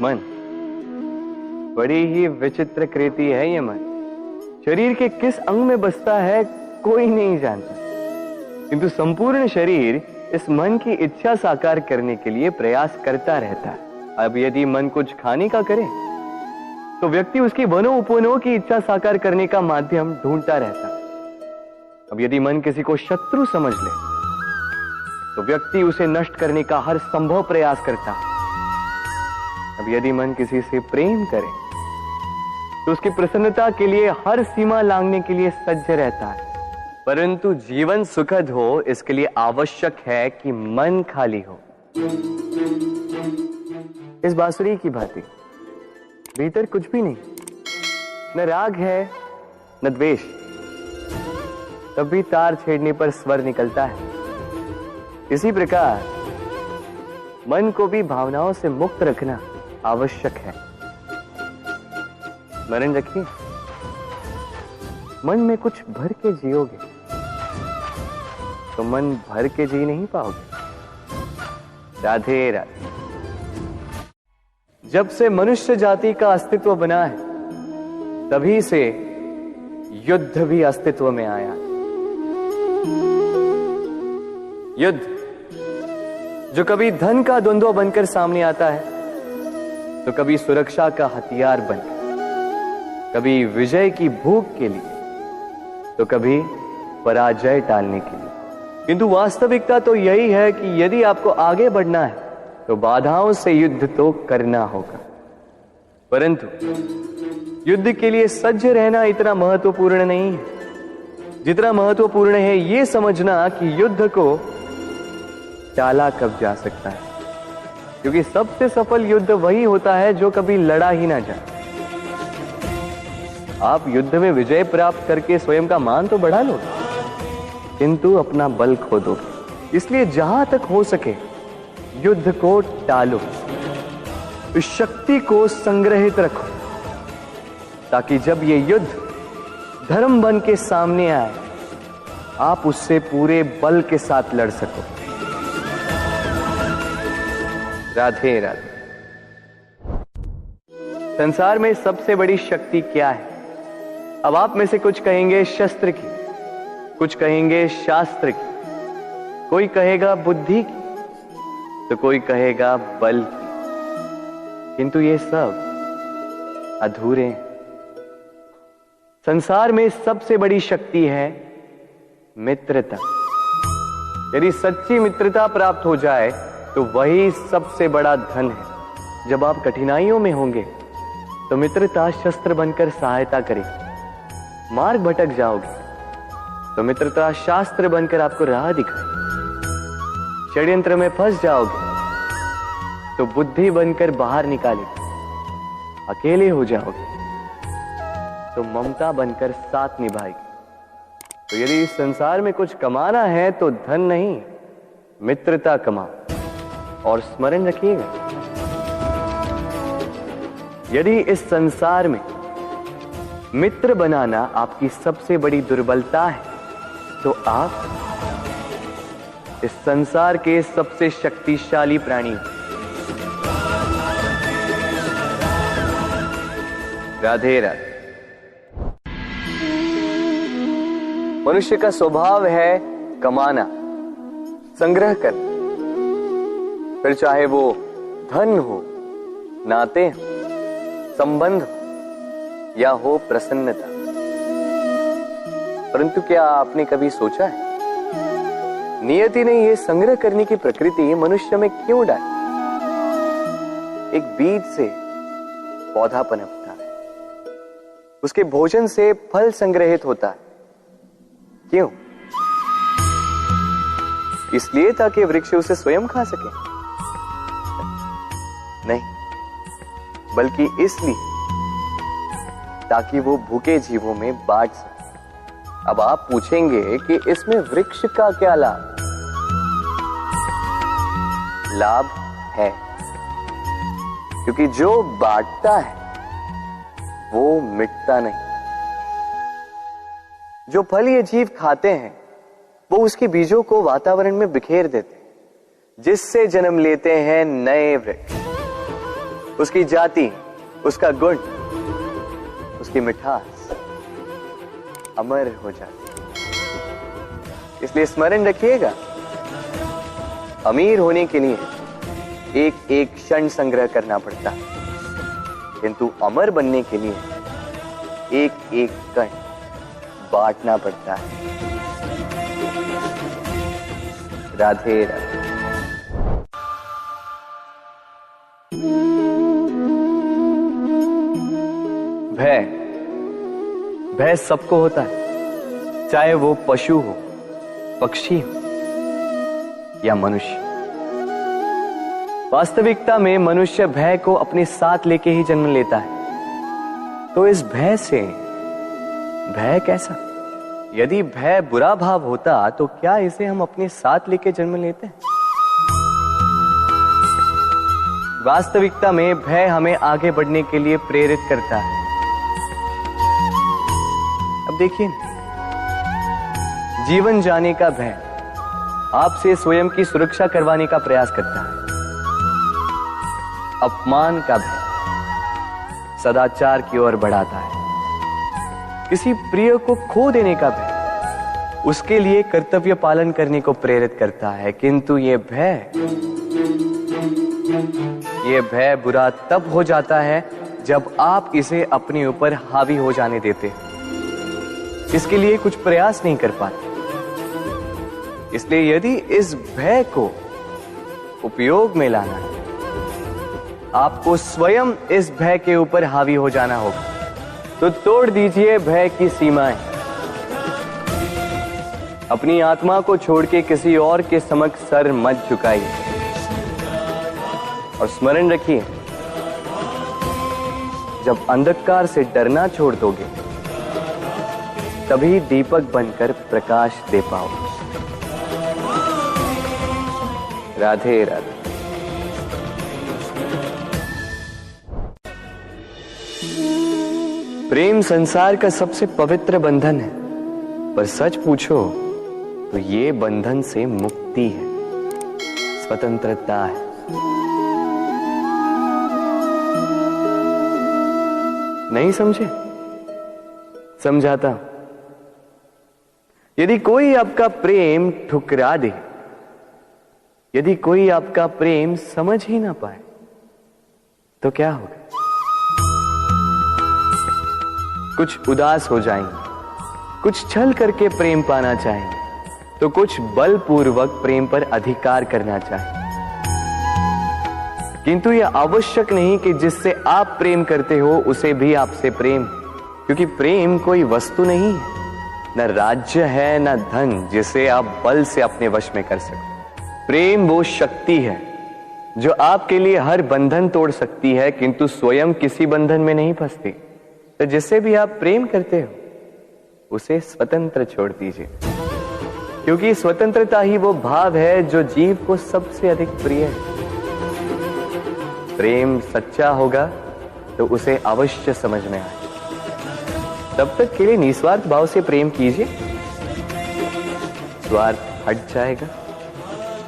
मन बड़ी ही विचित्र कृति है। ये मन शरीर के किस अंग में बसता है कोई नहीं जानता, किंतु संपूर्ण शरीर इस मन की इच्छा साकार करने के लिए प्रयास करता रहता है। अब यदि मन कुछ खाने का करे तो व्यक्ति उसकी वनो उपवनों की इच्छा साकार करने का माध्यम ढूंढता रहता है। अब यदि मन किसी को शत्रु समझ ले तो व्यक्ति उसे नष्ट करने का हर संभव प्रयास करता है। अब यदि मन किसी से प्रेम करे तो उसकी प्रसन्नता के लिए हर सीमा लांघने के लिए सज्ज रहता है। परंतु जीवन सुखद हो इसके लिए आवश्यक है कि मन खाली हो। इस बांसुरी की भांति भीतर कुछ भी नहीं, न राग है न द्वेष, तब भी तार छेड़ने पर स्वर निकलता है। इसी प्रकार मन को भी भावनाओं से मुक्त रखना आवश्यक है। स्मरण रखिए, मन में कुछ भर के जियोगे तो मन भर के जी नहीं पाओगे। राधे राधे। जब से मनुष्य जाति का अस्तित्व बना है तभी से युद्ध भी अस्तित्व में आया। युद्ध जो कभी धन का द्वंद्व बनकर सामने आता है तो कभी सुरक्षा का हथियार बनकर, कभी विजय की भूख के लिए तो कभी पराजय टालने के लिए। किंतु वास्तविकता तो यही है कि यदि आपको आगे बढ़ना है तो बाधाओं से युद्ध तो करना होगा। परंतु युद्ध के लिए सज्ज रहना इतना महत्वपूर्ण नहीं है जितना महत्वपूर्ण है यह समझना कि युद्ध को टाला कब जा सकता है। क्योंकि सबसे सफल युद्ध वही होता है जो कभी लड़ा ही ना जाए। आप युद्ध में विजय प्राप्त करके स्वयं का मान तो बढ़ा लो, किंतु अपना बल खो दो। इसलिए जहां तक हो सके युद्ध को टालो, इस शक्ति को संग्रहित रखो, ताकि जब ये युद्ध धर्म बन के सामने आए आप उससे पूरे बल के साथ लड़ सको। राधे राधे। संसार में सबसे बड़ी शक्ति क्या है? अब आप में से कुछ कहेंगे शस्त्र की, कुछ कहेंगे शास्त्र की, कोई कहेगा बुद्धि की, तो कोई कहेगा बल की। किंतु ये सब अधूरे हैं। संसार में सबसे बड़ी शक्ति है मित्रता। यदि सच्ची मित्रता प्राप्त हो जाए तो वही सबसे बड़ा धन है। जब आप कठिनाइयों में होंगे तो मित्रता शस्त्र बनकर सहायता करेगी। मार्ग भटक जाओगे तो मित्रता शास्त्र बनकर आपको राह दिखाए। षड्यंत्र में फंस जाओगे तो बुद्धि बनकर बाहर निकालेगी। अकेले हो जाओगे तो ममता बनकर साथ निभाएगी। तो यदि इस संसार में कुछ कमाना है तो धन नहीं, मित्रता कमाओ। और स्मरण रखिएगा, यदि इस संसार में मित्र बनाना आपकी सबसे बड़ी दुर्बलता है तो आप इस संसार के सबसे शक्तिशाली प्राणी हो। राधे राधे। मनुष्य का स्वभाव है कमाना, संग्रह करना, फिर चाहे वो धन हो, नाते हो, संबंध हो या हो प्रसन्नता। परंतु क्या आपने कभी सोचा है नियति ने यह संग्रह करने की प्रकृति मनुष्य में क्यों डाली? एक बीज से पौधा पनपता है, उसके भोजन से फल संग्रहित होता है। क्यों? इसलिए ताकि वृक्ष उसे स्वयं खा सके? नहीं, बल्कि इसलिए ताकि वो भूखे जीवों में बांट सके। अब आप पूछेंगे कि इसमें वृक्ष का क्या लाभ? लाभ है, क्योंकि जो बांटता है वो मिटता नहीं। जो फल ये जीव खाते हैं वो उसके बीजों को वातावरण में बिखेर देते हैं, जिससे जन्म लेते हैं नए वृक्ष। उसकी जाति, उसका गुण, उसकी मिठास अमर हो जाती। इसलिए स्मरण रखिएगा, अमीर होने के लिए एक एक क्षण संग्रह करना पड़ता है, किंतु अमर बनने के लिए एक एक कण बांटना पड़ता है। राधे राधे। भय सबको होता है, चाहे वो पशु हो, पक्षी हो या मनुष्य। वास्तविकता में मनुष्य भय को अपने साथ लेके ही जन्म लेता है। तो इस भय से, भय कैसा? यदि भय बुरा भाव होता तो क्या इसे हम अपने साथ लेके जन्म लेते हैं? वास्तविकता में भय हमें आगे बढ़ने के लिए प्रेरित करता है। अब देखिए, जीवन जाने का भय आपसे स्वयं की सुरक्षा करवाने का प्रयास करता है। अपमान का भय सदाचार की ओर बढ़ाता है। किसी प्रिय को खो देने का भय उसके लिए कर्तव्य पालन करने को प्रेरित करता है। किंतु ये भय बुरा तब हो जाता है जब आप इसे अपने ऊपर हावी हो जाने देते हैं, इसके लिए कुछ प्रयास नहीं कर पाते। इसलिए यदि इस भय को उपयोग में लाना है, आपको स्वयं इस भय के ऊपर हावी हो जाना होगा। तो तोड़ दीजिए भय की सीमाएं। अपनी आत्मा को छोड़ के किसी और के समक्ष सर मत झुकाइए और स्मरण रखिए, जब अंधकार से डरना छोड़ दोगे तभी दीपक बनकर प्रकाश दे पाओगे। राधे राधे। प्रेम संसार का सबसे पवित्र बंधन है, पर सच पूछो तो ये बंधन से मुक्ति है, स्वतंत्रता है। नहीं समझे? समझाता हूं। यदि कोई आपका प्रेम ठुकरा दे, यदि कोई आपका प्रेम समझ ही ना पाए, तो क्या होगा? कुछ उदास हो जाएंगे, कुछ छल करके प्रेम पाना चाहेंगे, तो कुछ बलपूर्वक प्रेम पर अधिकार करना चाहेंगे। किंतु यह आवश्यक नहीं कि जिससे आप प्रेम करते हो उसे भी आपसे प्रेम, क्योंकि प्रेम कोई वस्तु नहीं है, न राज्य है, न धन जिसे आप बल से अपने वश में कर सकते। प्रेम वो शक्ति है जो आपके लिए हर बंधन तोड़ सकती है, किंतु स्वयं किसी बंधन में नहीं फंसती। तो जिससे भी आप प्रेम करते हो उसे स्वतंत्र छोड़ दीजिए, क्योंकि स्वतंत्रता ही वो भाव है जो जीव को सबसे अधिक प्रिय है। प्रेम सच्चा होगा तो उसे अवश्य समझ में आए। तब तक के लिए निस्वार्थ भाव से प्रेम कीजिए। स्वार्थ हट जाएगा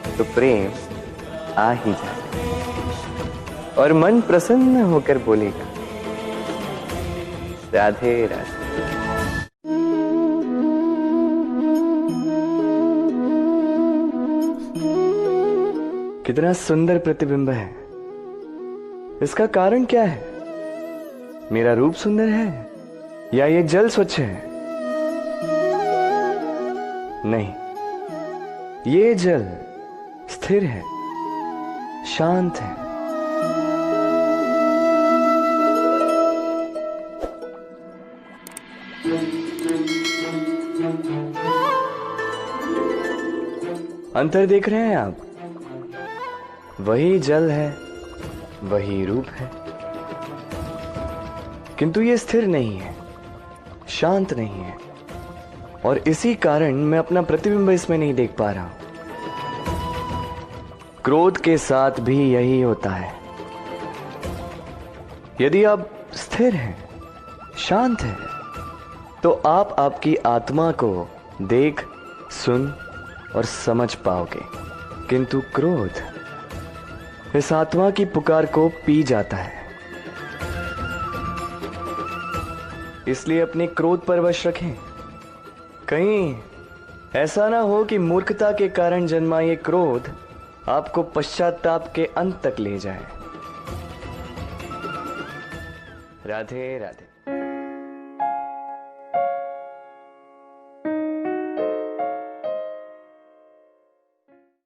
तो प्रेम आ ही जाएगा और मन प्रसन्न होकर बोलेगा, राधे राधे। कितना सुंदर प्रतिबिंब है। इसका कारण क्या है? मेरा रूप सुंदर है या ये जल स्वच्छ है? नहीं, ये जल स्थिर है, शांत है। अंतर देख रहे हैं आप? वही जल है, वही रूप है, किंतु ये स्थिर नहीं है, शांत नहीं है, और इसी कारण मैं अपना प्रतिबिंब इसमें नहीं देख पा रहा हूं। क्रोध के साथ भी यही होता है। यदि आप स्थिर हैं, शांत हैं, तो आप आपकी आत्मा को देख, सुन और समझ पाओगे, किंतु क्रोध इस आत्मा की पुकार को पी जाता है। इसलिए अपने क्रोध पर वश रखें। कहीं ऐसा ना हो कि मूर्खता के कारण जन्मा ये क्रोध आपको पश्चाताप के अंत तक ले जाए। राधे राधे।